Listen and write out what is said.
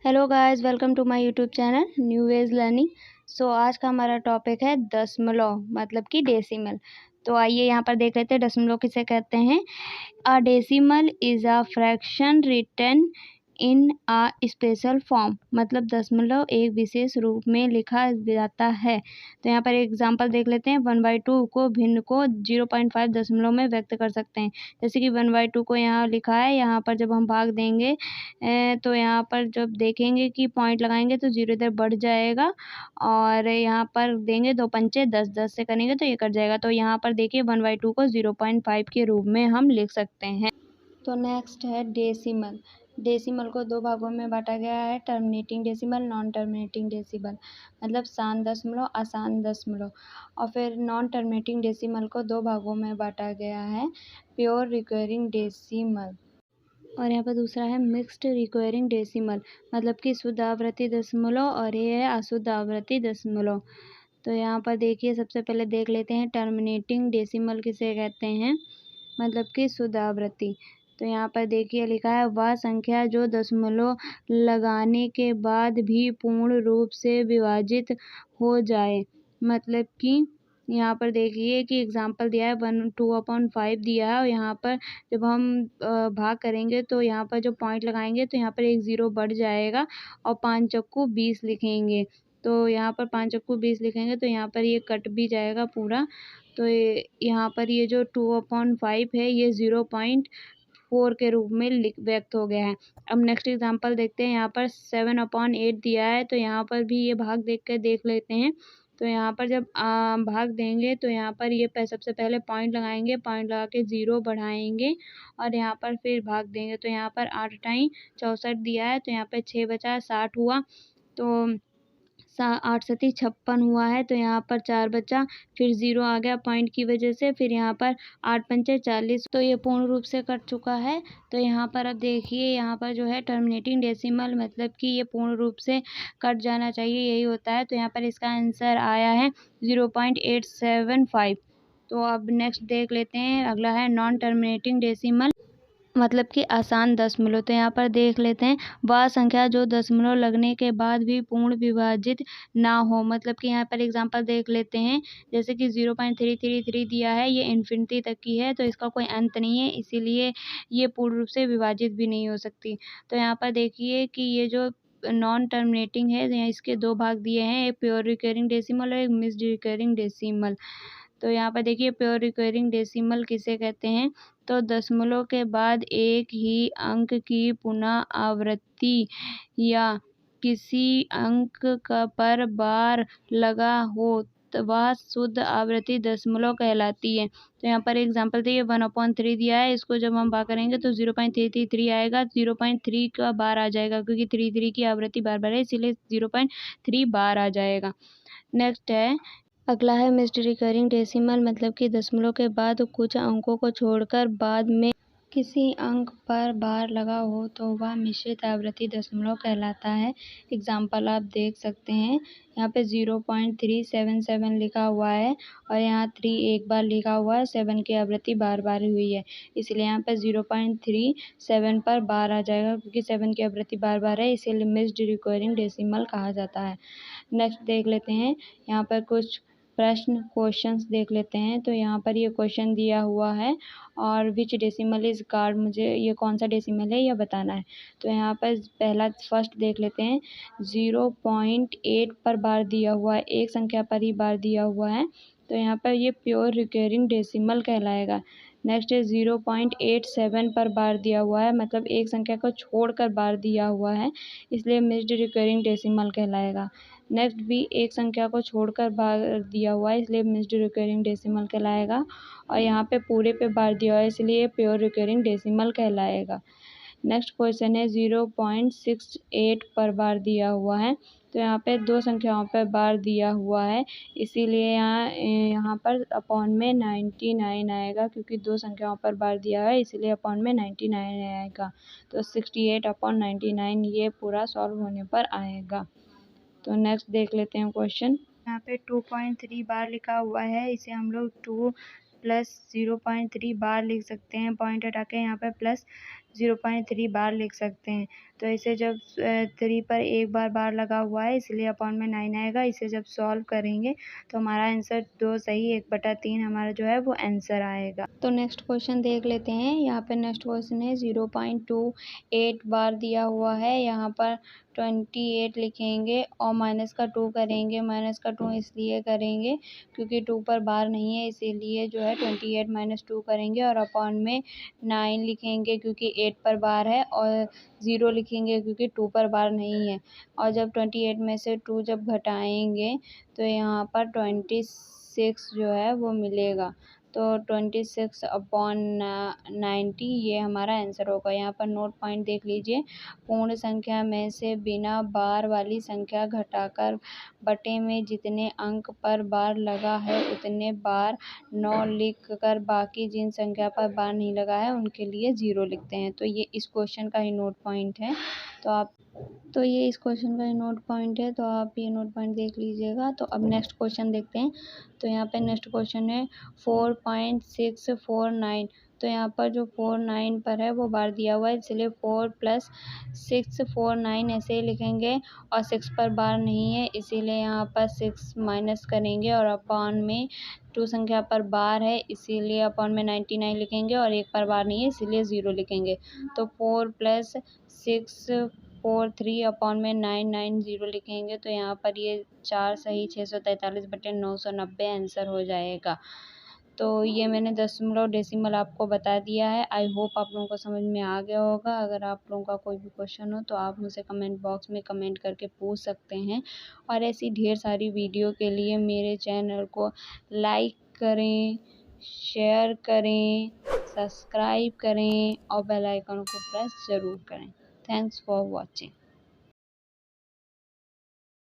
Hello guys, welcome to my YouTube channel new ways learning. So आज का हमारा topic है दशमलव मतलब कि डेसिमल। तो आइए यहाँ पर देख लेते हैं दशमलव किसे कहते हैं। A decimal is a fraction written in a special form मतलब दशमलव एक विशेष रूप में लिखा जाता है। तो यहाँ पर एग्जांपल देख लेते हैं। 1/2 को भिन्न को 0.5 दशमलव में व्यक्त कर सकते हैं। जैसे कि 1/2 को यहाँ लिखा है, यहाँ पर जब हम भाग देंगे तो यहाँ पर जब देखेंगे कि पॉइंट लगाएंगे तो 0 इधर बढ़ जाएगा और यहाँ पर देंगे 2 पंचे 10, 10 से करेंगे तो ये कट जाएगा। तो यहाँ पर देखिए 1/2 को 0.5 के रूप में हम लिख सकते हैं। तो नेक्स्ट है डेसिमल। डेसिमल को दो भागों में बांटा गया है, terminating decimal, non terminating decimal मतलब शांत दशमलव, अशांत दशमलव। और फिर नॉन टर्मिनेटिंग डेसिमल को दो भागों में बांटा गया है, प्योर रिकरिंग डेसिमल और यहाँ पर दूसरा है मिक्स्ड रिकरिंग डेसिमल मतलब कि शुद्ध आवृत्ति दशमलव और ये है अशुद्ध आवृत्ति दशमलव। तो यहाँ पर देखिए सबसे पहले देख लेते हैं टर्मिनेटिंग डेसिमल किसे कहते हैं मतलब कि शुद्ध आवृत्ति। तो यहाँ पर देखिए लिखा है वह संख्या जो दशमलव लगाने के बाद भी पूर्ण रूप से विभाजित हो जाए। मतलब कि यहाँ पर देखिए कि एग्जाम्पल दिया है 2/5 दिया है और यहाँ पर जब हम भाग करेंगे तो यहाँ पर जो पॉइंट लगाएंगे तो यहाँ पर एक 0 बढ़ जाएगा और 5 चक्कू 20 लिखेंगे। तो यहाँ पर 5 चक्कू 20 लिखेंगे तो यहाँ पर ये कट भी जाएगा पूरा। तो यहाँ पर ये जो 2/5 है ये 0.4 के रूप में व्यक्त हो गया है। अब नेक्स्ट एग्जांपल देखते हैं। यहाँ पर 7/8 दिया है तो यहाँ पर भी ये भाग देख कर देख लेते हैं। तो यहाँ पर जब भाग देंगे तो यहाँ पर ये सबसे पहले पॉइंट लगाएंगे, पॉइंट लगा के 0 बढ़ाएंगे और यहाँ पर फिर भाग देंगे। तो यहाँ पर 8 टाइम 64 दिया है तो यहाँ पर 6 बचा 60 हुआ। तो 8 सती 56 हुआ है तो यहाँ पर 4 बचा, फिर 0 आ गया पॉइंट की वजह से, फिर यहाँ पर 8 पंचे 40। तो ये पूर्ण रूप से कट चुका है। तो यहाँ पर अब देखिए यहाँ पर जो है टर्मिनेटिंग डेसिमल मतलब कि ये पूर्ण रूप से कट जाना चाहिए, यही होता है। तो यहाँ पर इसका आंसर आया है 0.875। तो अब नेक्स्ट देख लेते हैं, अगला है नॉन टर्मिनेटिंग डेसिमल मतलब कि आसान दशमलव। तो यहाँ पर देख लेते हैं वह संख्या जो दशमलव लगने के बाद भी पूर्ण विभाजित ना हो। मतलब कि यहाँ पर एग्जांपल देख लेते हैं। जैसे कि 0.333 दिया है, ये इन्फिनिटी तक की है तो इसका कोई अंत नहीं है, इसीलिए ये पूर्ण रूप से विभाजित भी नहीं हो सकती। तो यहाँ पर देखिए कि ये जो नॉन टर्मिनेटिंग है यहाँ इसके दो भाग दिए हैं, एक प्योर रिकरिंग डेसिमल और एक मिक्स्ड रिकरिंग डेसिमल। तो यहाँ पर देखिए प्योर रिकरिंग डेसिमल किसे कहते हैं। तो दशमलव के बाद एक ही अंक की पुनः आवृत्ति या किसी अंक पर बार लगा हो तो वह शुद्ध आवृत्ति दशमलव कहलाती है। तो यहाँ पर एग्जांपल देखिए 1/3 दिया है, इसको जब हम बार करेंगे तो 0.333 आएगा, 0.3 का बार आ जाएगा क्योंकि 3 की आवृत्ति बार बार है इसीलिए 0.3 बार आ जाएगा। नेक्स्ट है, अगला है मिक्स्ड रिकरिंग डेसिमल मतलब कि दशमलव के बाद कुछ अंकों को छोड़कर बाद में किसी अंक पर बार लगा हो तो वह मिश्रित आवृत्ति दशमलव कहलाता है। एग्जाम्पल आप देख सकते हैं, यहाँ पे 0.377 लिखा हुआ है और यहाँ 3 एक बार लिखा हुआ है, 7 की आवृत्ति बार बार हुई है इसलिए यहाँ पे 0.37 पर बार आ जाएगा क्योंकि 7 की आवृत्ति बार बार है इसीलिए मिक्स्ड रिकरिंग डेसिमल कहा जाता है। नेक्स्ट देख लेते हैं, यहाँ पर कुछ प्रश्न क्वेश्चंस देख लेते हैं। तो यहाँ पर ये क्वेश्चन दिया हुआ है और विच डेसिमल इज कार्ड, मुझे ये कौन सा डेसिमल है यह बताना है। तो यहाँ पर पहला फर्स्ट देख लेते हैं, 0.8 पर बार दिया हुआ है, एक संख्या पर ही बार दिया हुआ है तो यहाँ पर ये प्योर रिकरिंग डेसिमल कहलाएगा। नेक्स्ट है 0.87 पर बार दिया हुआ है मतलब एक संख्या को छोड़कर बार दिया हुआ है इसलिए मिक्स्ड रिकरिंग डेसिमल कहलाएगा। नेक्स्ट भी एक संख्या को छोड़कर बार दिया हुआ है इसलिए मिक्स्ड रिकरिंग डेसिमल कहलाएगा और यहाँ पे पूरे पे बार दिया हुआ है इसलिए प्योर रिकरिंग डेसिमल कहलाएगा। नेक्स्ट क्वेश्चन है 0.68 पर बार दिया हुआ है तो यहाँ पे दो संख्याओं पर बार दिया हुआ है इसीलिए यहाँ पर अपॉन में 99 आएगा क्योंकि दो संख्याओं पर बार दिया है इसीलिए अपॉन में 99 आएगा। तो 68/99 ये पूरा सॉल्व होने पर आएगा। तो नेक्स्ट देख लेते हैं क्वेश्चन, यहाँ पे 2.3 बार लिखा हुआ है, इसे हम लोग 2 + 0.3 बार लिख सकते हैं, पॉइंट हटा के यहाँ पे प्लस 0.3 बार लिख सकते हैं। तो इसे जब 3 पर एक बार लगा हुआ है इसलिए अपॉन में 9 आएगा। इसे जब सॉल्व करेंगे तो हमारा आंसर 2 सही 1/3 हमारा जो है वो आंसर आएगा। तो नेक्स्ट क्वेश्चन देख लेते हैं। यहाँ पे नेक्स्ट क्वेश्चन है 0.28 बार दिया हुआ है। यहाँ पर 28 लिखेंगे और माइनस का 2 करेंगे। माइनस का 2 इसलिए करेंगे क्योंकि 2 पर बार नहीं है, इसीलिए जो है 28 माइनस 2 करेंगे और अपॉन में 9 लिखेंगे क्योंकि 8 पर बार है और 0 लिखेंगे क्योंकि 2 पर बार नहीं है। और जब 28 में से 2 जब घटाएंगे तो यहाँ पर 26 जो है वो मिलेगा। तो 26 अपॉन 90 ये हमारा आंसर होगा। यहाँ पर नोट पॉइंट देख लीजिए। पूर्ण संख्या में से बिना बार वाली संख्या घटाकर बटे में जितने अंक पर बार लगा है उतने बार 9 लिख कर बाकी जिन संख्या पर बार नहीं लगा है उनके लिए 0 लिखते हैं। तो ये इस क्वेश्चन का ही नोट पॉइंट है। तो ये इस क्वेश्चन का नोट पॉइंट है, तो आप ये नोट पॉइंट देख लीजिएगा। तो अब नेक्स्ट क्वेश्चन देखते हैं। तो यहाँ पे नेक्स्ट क्वेश्चन है 4.649। तो यहाँ पर जो 49 पर है वो बार दिया हुआ है, इसलिए 4 + 649 ऐसे ही लिखेंगे और 6 पर बार नहीं है इसीलिए यहाँ पर 6 माइनस करेंगे और अपॉन में 2 संख्या पर बार है इसीलिए अपॉन में 99 लिखेंगे और 1 पर बार नहीं है इसीलिए 0 लिखेंगे। तो 4 + 643 अपॉन में 990 लिखेंगे। तो यहाँ पर ये 4 सही 643/990 आंसर हो जाएगा। तो ये मैंने दशमलव डेसिमल आपको बता दिया है। आई होप आप लोगों को समझ में आ गया होगा। अगर आप लोगों का कोई भी क्वेश्चन हो तो आप मुझसे कमेंट बॉक्स में कमेंट करके पूछ सकते हैं और ऐसी ढेर सारी वीडियो के लिए मेरे चैनल को लाइक करें, शेयर करें, सब्सक्राइब करें और बेल आइकन को प्रेस ज़रूर करें। Thanks for watching.